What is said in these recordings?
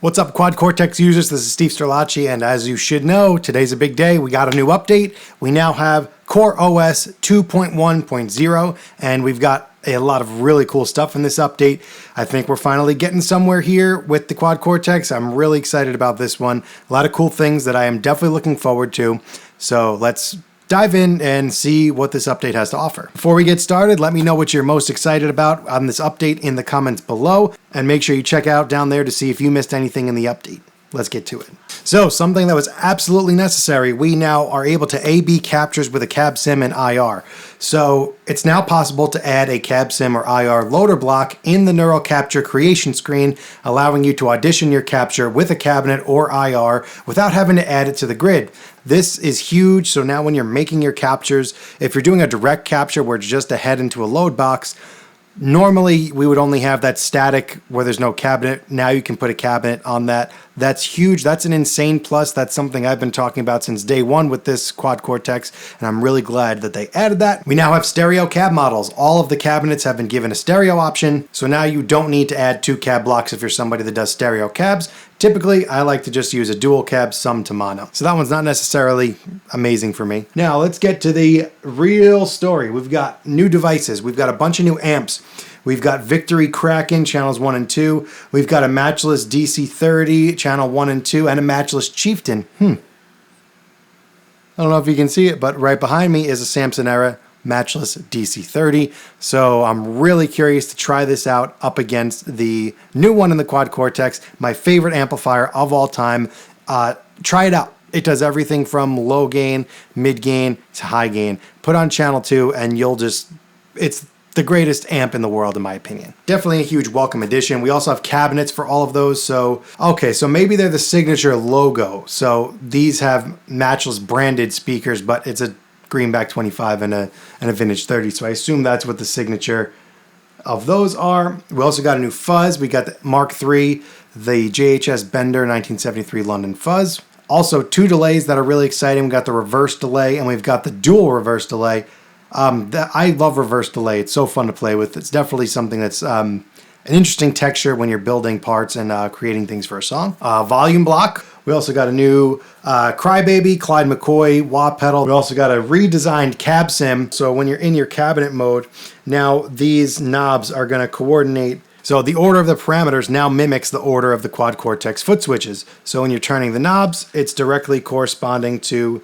What's up, Quad Cortex users? This is Steve Sterlacci, and as you should know, today's a big day. We got a new update. We now have CorOS 2.1.0, and we've got a lot of really cool stuff in this update. I think we're finally getting somewhere here with the Quad Cortex. I'm really excited about this one. A lot of cool things that I am definitely looking forward to. So let's dive in and see what this update has to offer. Before we get started, let me know what you're most excited about on this update in the comments below, and make sure you check out down there to see if you missed anything in the update. Let's get to it. So, something that was absolutely necessary, we now are able to A/B captures with a cab sim and IR. So, it's now possible to add a cab sim or IR loader block in the neural capture creation screen, allowing you to audition your capture with a cabinet or IR without having to add it to the grid. This is huge, so now when you're making your captures, if you're doing a direct capture where it's just a head into a load box, normally we would only have that static where there's no cabinet. Now you can put a cabinet on that. That's huge. That's an insane plus. That's something I've been talking about since day one with this Quad Cortex, and I'm really glad that they added that. We now have stereo cab models. All of the cabinets have been given a stereo option, so now you don't need to add two cab blocks if you're somebody that does stereo cabs. Typically, I like to just use a dual cab sum to mono. So that one's not necessarily amazing for me. Now, let's get to the real story. We've got new devices. We've got a bunch of new amps. We've got Victory Kraken channels 1 and 2. We've got a matchless DC30 channel 1 and 2 and a matchless Chieftain. I don't know if you can see it, but right behind me is a Samson Era matchless DC30. So I'm really curious to try this out up against the new one in the Quad Cortex, my favorite amplifier of all time. Try it out. It does everything from low gain, mid gain to high gain. Put on channel 2 and you'll just, it's the greatest amp in the world, in my opinion. Definitely a huge welcome addition. We also have cabinets for all of those. So maybe they're the signature logo. So these have matchless branded speakers, but it's a greenback 25 and a vintage 30. So I assume that's what the signature of those are. We also got a new fuzz. We got the Mark III, the JHS Bender 1973 London fuzz. Also, two delays that are really exciting. We got the reverse delay and we've got the dual reverse delay. I love reverse delay. It's so fun to play with. It's definitely something that's an interesting texture when you're building parts and creating things for a song. Volume block. We also got a new Crybaby, Clyde McCoy, wah pedal. We also got a redesigned cab sim. So when you're in your cabinet mode, now these knobs are going to coordinate. So the order of the parameters now mimics the order of the Quad Cortex foot switches. So when you're turning the knobs, it's directly corresponding to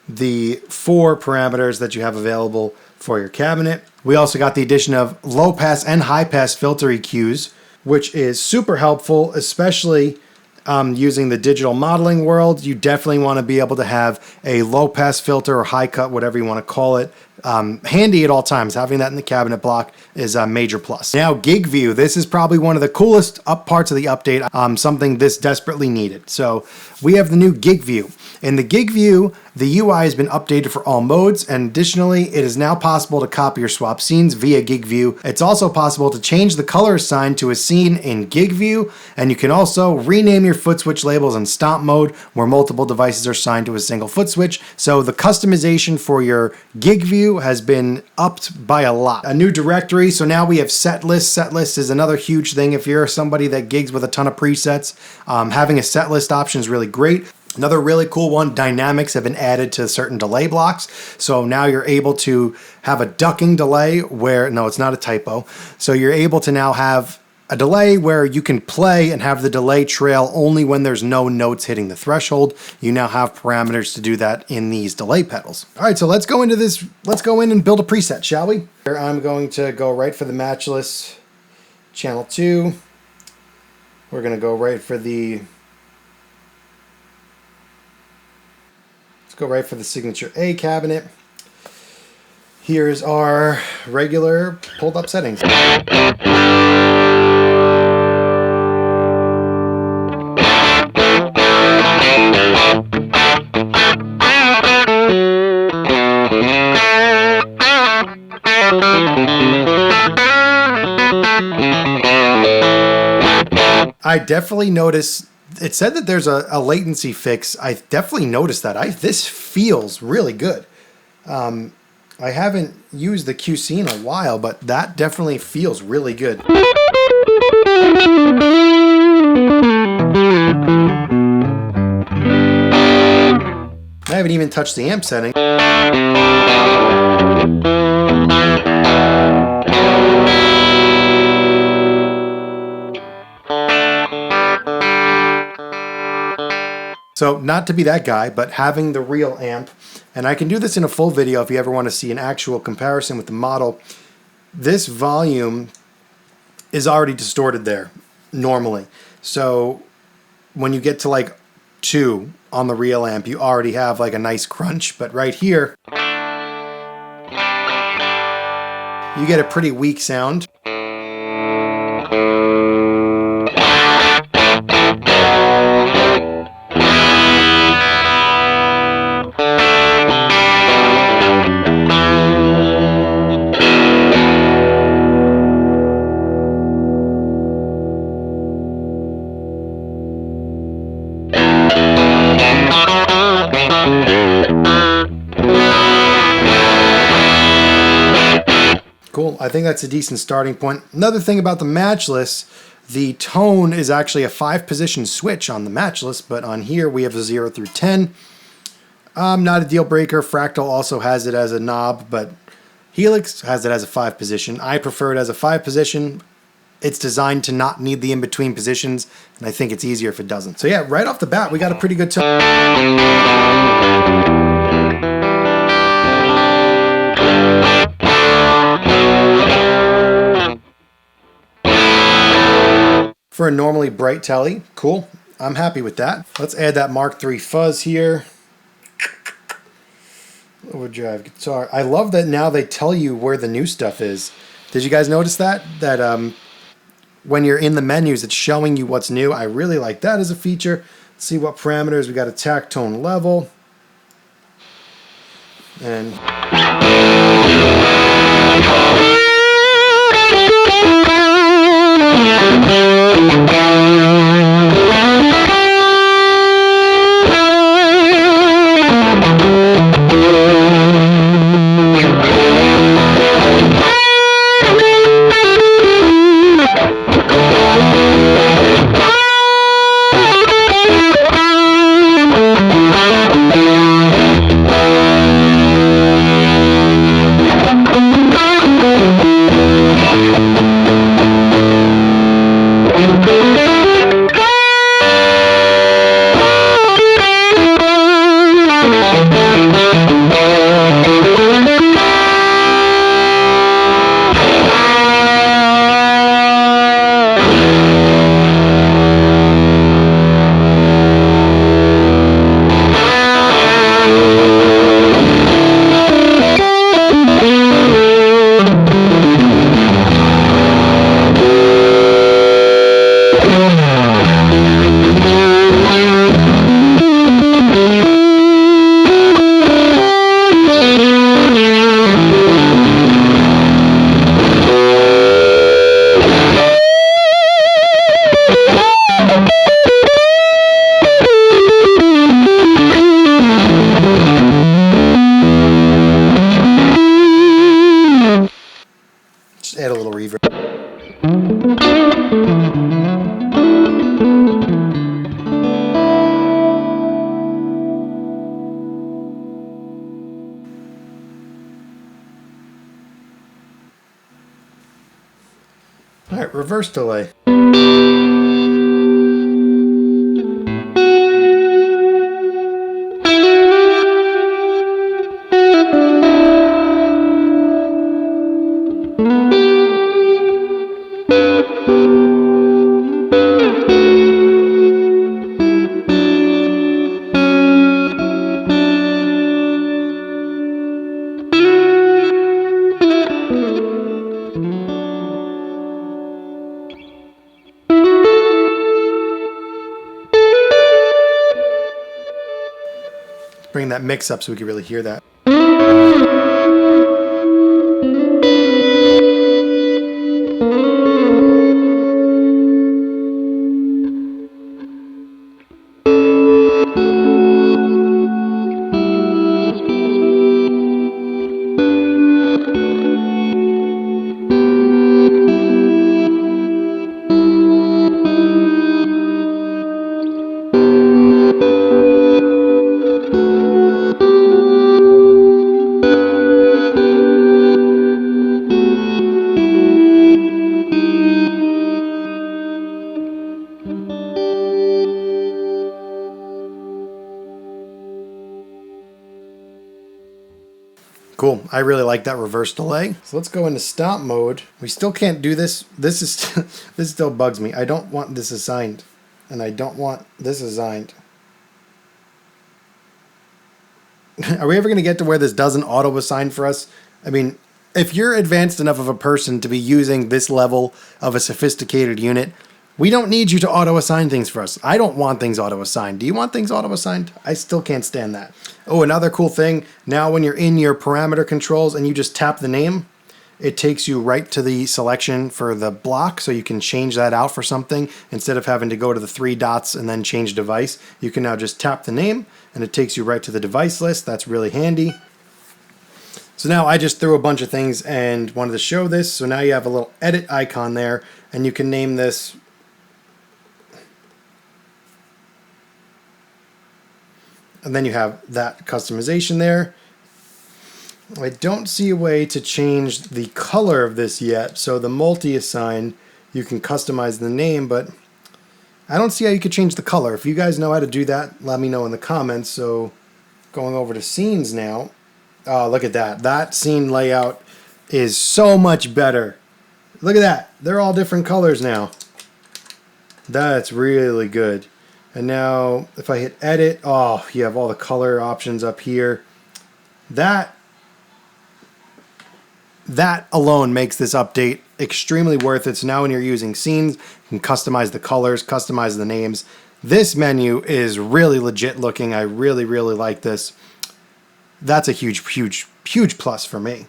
the 4 parameters that you have available for your cabinet. We also got the addition of low pass and high pass filter EQs, which is super helpful, especially using the digital modeling world. You definitely want to be able to have a low pass filter or high cut, whatever you want to call it, handy at all times. Having that in the cabinet block is a major plus. Now, gig view. This is probably one of the coolest parts of the update, something this desperately needed. So we have the new gig view. In the gig view, the UI has been updated for all modes, and additionally, it is now possible to copy or swap scenes via gig view. It's also possible to change the color assigned to a scene in gig view, and you can also rename your foot switch labels in stomp mode, where multiple devices are assigned to a single foot switch. So the customization for your gig view has been upped by a lot. A new directory, so now we have set list. Set list is another huge thing. If you're somebody that gigs with a ton of presets, having a set list option is really great. Another really cool one, dynamics have been added to certain delay blocks. So now you're able to have a ducking delay where, no, it's not a typo. So you're able to now have a delay where you can play and have the delay trail only when there's no notes hitting the threshold. You now have parameters to do that in these delay pedals. All right, so let's go into this. Let's go in and build a preset, shall we? Here I'm going to go right for the matchless channel 2. We're going to go right for the signature A cabinet. Here's our regular pulled up settings. I definitely noticed. It said that there's a latency fix. I definitely noticed that. This feels really good. I haven't used the QC in a while, but that definitely feels really good. haven't even touched the amp setting. So not to be that guy, but having the real amp, and I can do this in a full video if you ever want to see an actual comparison with the model. This volume is already distorted there normally. So when you get to like 2 on the real amp, you already have like a nice crunch, but right here, you get a pretty weak sound. Cool. I think that's a decent starting point. Another thing about the matchless, the tone is actually a 5-position switch on the matchless, but on here we have a 0 through 10. Not a deal breaker. Fractal also has it as a knob, but Helix has it as a 5-position. I prefer it as a 5-position. It's designed to not need the in-between positions, and I think it's easier if it doesn't. So yeah, right off the bat, we got a pretty good tone. For a normally bright telly, cool. I'm happy with that. Let's add that Mark III fuzz here. Overdrive guitar. I love that now they tell you where the new stuff is. Did you guys notice that? That when you're in the menus, it's showing you what's new. I really like that as a feature. Let's see what parameters. We got a tactone level. And just add a little reverb. All right, reverse delay. Bring that mix up so we can really hear that. Cool. I really like that reverse delay. So let's go into stomp mode. We still can't do this. This is this still bugs me. I don't want this assigned, and I don't want this assigned. Are we ever going to get to where this doesn't auto-assign for us? I mean, if you're advanced enough of a person to be using this level of a sophisticated unit, we don't need you to auto-assign things for us. I don't want things auto-assigned. Do you want things auto-assigned? I still can't stand that. Oh, another cool thing, now when you're in your parameter controls and you just tap the name, it takes you right to the selection for the block, so you can change that out for something. Instead of having to go to the 3 dots and then change device, you can now just tap the name and it takes you right to the device list. That's really handy. So now I just threw a bunch of things and wanted to show this. So now you have a little edit icon there, and you can name this and then you have that customization there. I don't see a way to change the color of this yet. So the multi-assign, you can customize the name, but I don't see how you could change the color. If you guys know how to do that, let me know in the comments. So going over to scenes now. Oh, look at that. That scene layout is so much better. Look at that. They're all different colors now. That's really good. And now if I hit edit, oh, you have all the color options up here. That alone makes this update extremely worth it. So now when you're using scenes, you can customize the colors, customize the names. This menu is really legit looking. I really, really like this. That's a huge, huge, huge plus for me.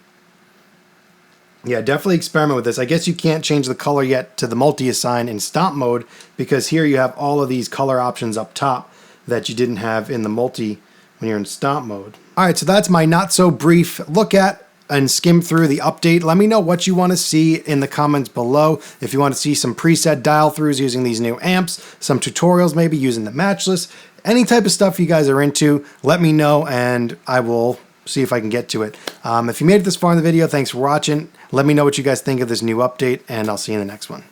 Yeah, definitely experiment with this. I guess you can't change the color yet to the multi-assign in stomp mode, because here you have all of these color options up top that you didn't have in the multi when you're in stomp mode. All right, so that's my not so brief look at and skim through the update. Let me know what you want to see in the comments below. If you want to see some preset dial throughs using these new amps, some tutorials maybe using the matchless, any type of stuff you guys are into, let me know and I will see if I can get to it. If you made it this far in the video, thanks for watching. Let me know what you guys think of this new update, and I'll see you in the next one.